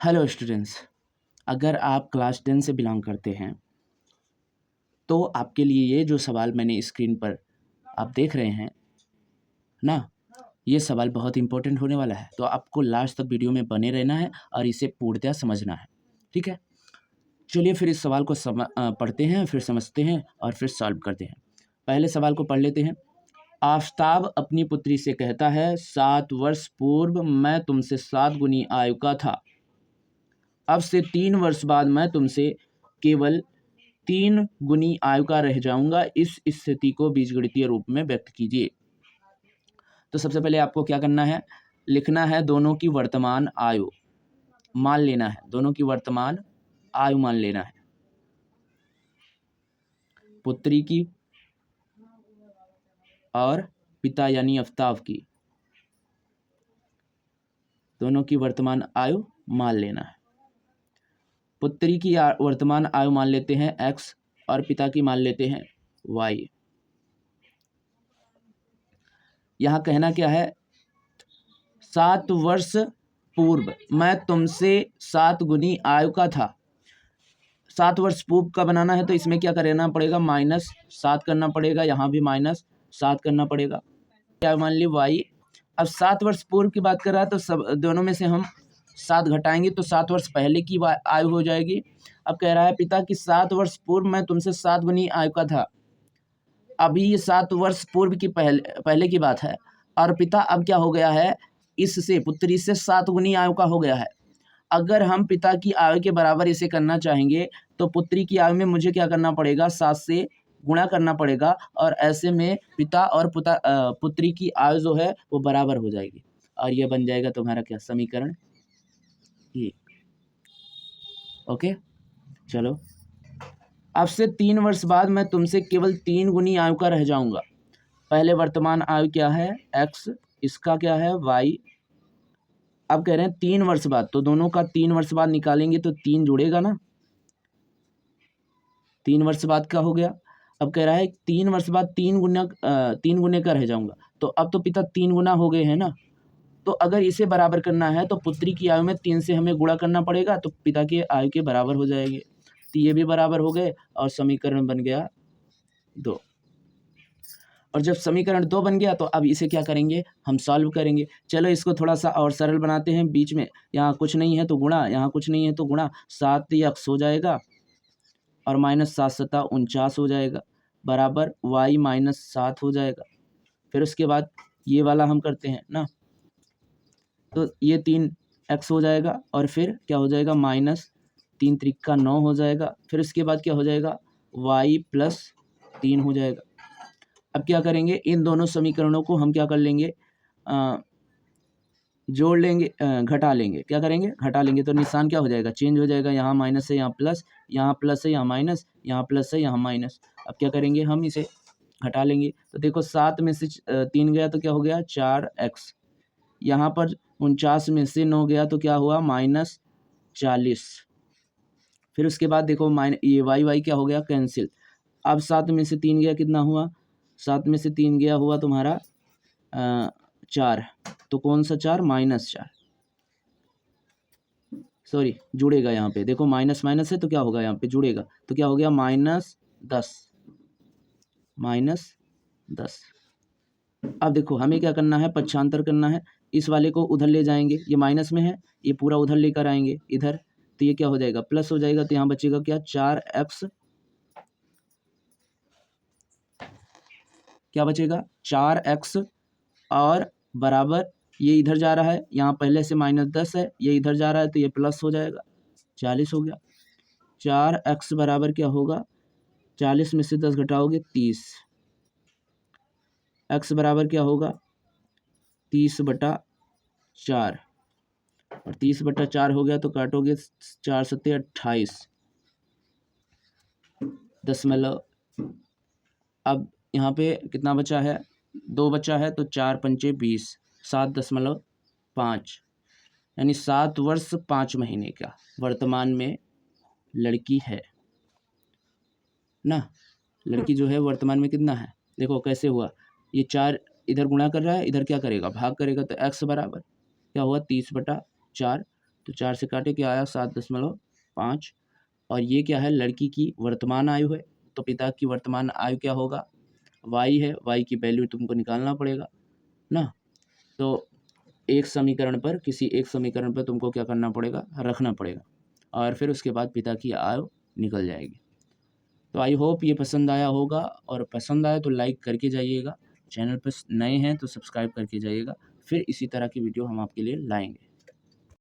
Hello students, अगर आप class 10 से बिलोंग करते हैं तो आपके लिए ये जो सवाल मैंने स्क्रीन पर आप देख रहे हैं ना, ये सवाल बहुत इंपॉर्टेंट होने वाला है। तो आपको लास्ट तक वीडियो में बने रहना है और इसे पूर्णतः समझना है। ठीक है, चलिए फिर इस सवाल को पढ़ते हैं, फिर समझते हैं और फिर सॉल्व करते हैं। पहले सवाल को पढ़ लेते हैं। आफताब अपनी पुत्री से कहता है, 7 वर्ष पूर्व मैं तुमसे 7 गुनी आयु का था। अब से 3 वर्ष बाद मैं तुमसे केवल 3 गुनी आयु का रह जाऊंगा। इस स्थिति को बीजगणितीय रूप में व्यक्त कीजिए। तो सबसे पहले आपको क्या करना है, लिखना है दोनों की वर्तमान आयु मान लेना है। दोनों की वर्तमान आयु मान लेना है, पुत्री की और पिता यानी आफताब की, दोनों की वर्तमान आयु मान लेना है। पुत्री की वर्तमान आयु मान लेते हैं x और पिता की मान लेते हैं y। यहाँ कहना क्या है, 7 वर्ष पूर्व मैं तुमसे 7 गुनी आयु का था। 7 वर्ष पूर्व का बनाना है तो इसमें क्या करना पड़ेगा, -7 करना पड़ेगा। यहाँ भी -7 करना पड़ेगा। क्या मान ली y। अब 7 वर्ष पूर्व की बात कर रहा है तो सब दोनों में से हम 7 घटाएंगे तो 7 वर्ष पहले की आयु हो जाएगी। अब कह रहा है पिता की 7 वर्ष पूर्व मैं तुमसे 7 गुनी आयु का था। अभी ये 7 वर्ष पूर्व की पहले की बात है और पिता अब क्या हो गया है, इससे पुत्री से 7 गुनी आयु का हो गया है। अगर हम पिता की आयु के बराबर इसे करना चाहेंगे तो पुत्री की आयु में मुझे क्या करना पड़ेगा, 7 से गुणा करना पड़ेगा और ऐसे में पिता और पुत्री की आयु जो है वो बराबर हो जाएगी और यह बन जाएगा तुम्हारा क्या, समीकरण 1। ओके, चलो। अब से 3 वर्ष बाद मैं तुमसे केवल 3 गुनी आयु का रह जाऊंगा। पहले वर्तमान आयु क्या है x, इसका क्या है y। अब कह रहे हैं 3 वर्ष बाद, तो दोनों का 3 वर्ष बाद निकालेंगे तो 3 जुड़ेगा ना, 3 वर्ष बाद का हो गया। अब कह रहा है 3 वर्ष बाद 3 गुने का रह जाऊंगा। तो अब तो पिता 3 गुना हो गए हैं ना, तो अगर इसे बराबर करना है तो पुत्री की आयु में 3 से हमें गुणा करना पड़ेगा तो पिता की आयु के बराबर हो जाएगी। तो ये भी बराबर हो गए और समीकरण बन गया 2। और जब समीकरण 2 बन गया तो अब इसे क्या करेंगे, हम सॉल्व करेंगे। चलो इसको थोड़ा सा और सरल बनाते हैं। बीच में यहाँ कुछ नहीं है तो गुणा, यहाँ कुछ नहीं है तो गुणा, 7 x हो जाएगा और -7 × 7 = 49 हो जाएगा, बराबर y -7 हो जाएगा। फिर उसके बाद ये वाला हम करते हैं ना, तो ये 3x हो जाएगा और फिर क्या हो जाएगा, -3 × 3 = 9 हो जाएगा। फिर उसके बाद क्या हो जाएगा, y + 3 हो जाएगा। अब क्या करेंगे, इन दोनों समीकरणों को हम क्या कर लेंगे, जोड़ लेंगे, घटा लेंगे। क्या करेंगे, घटा लेंगे तो निशान क्या हो जाएगा, चेंज हो जाएगा। यहाँ माइनस है, यहाँ प्लस, यहाँ प्लस है, यहाँ माइनस, यहाँ प्लस है, यहाँ माइनस। अब क्या करेंगे, हम इसे घटा लेंगे। तो देखो 7 में से 3 गया तो क्या हो गया, 4x। यहाँ पर 49 में से 9 गया तो क्या हुआ, -40। फिर उसके बाद देखो ये y क्या हो गया, कैंसिल। अब 7 में से 3 गया, कितना हुआ, 7 में से 3 गया हुआ तुम्हारा 4। तो कौन सा 4, -4, सॉरी जुड़ेगा। यहाँ पे देखो माइनस माइनस है तो क्या होगा, यहाँ पे जुड़ेगा तो क्या हो गया, -10। अब देखो हमें क्या करना है, पक्षांतर करना है। इस वाले को उधर ले जाएंगे, ये माइनस में है, ये पूरा उधर लेकर आएंगे इधर, तो ये क्या हो जाएगा, प्लस हो जाएगा। तो यहाँ बचेगा क्या, 4x, क्या बचेगा, 4x और बराबर ये इधर जा रहा है, यहाँ पहले से -10 है, ये इधर जा रहा है तो ये प्लस हो जाएगा, 40 हो गया। 4x बराबर क्या होगा, 40 में से 10 घटाओगे 30, x बराबर क्या होगा, 30/4 और 30/4 हो गया तो काटोगे 4 × 7 = 28 दशमलव। अब यहाँ पे कितना बचा है, 2 बचा है तो 4 × 5 = 20, 7.5 यानी 7 वर्ष 5 महीने का वर्तमान में लड़की है ना। लड़की जो है वर्तमान में कितना है, देखो कैसे हुआ, ये 4 इधर गुणा कर रहा है, इधर क्या करेगा, भाग करेगा। तो x बराबर क्या हुआ, 30/4 तो 4 से काटे क्या आया 7.5 और ये क्या है लड़की की वर्तमान आयु है। तो पिता की वर्तमान आयु क्या होगा y है, y की वैल्यू तुमको निकालना पड़ेगा ना। तो किसी एक समीकरण पर तुमको क्या करना पड़ेगा रखना पड़ेगा और फिर उसके बाद पिता की आयु निकल जाएगी। तो आई होप ये पसंद आया होगा और पसंद आया तो लाइक करके जाइएगा, चैनल पर नए हैं तो सब्सक्राइब करके जाइएगा। फिर इसी तरह की वीडियो हम आपके लिए लाएंगे।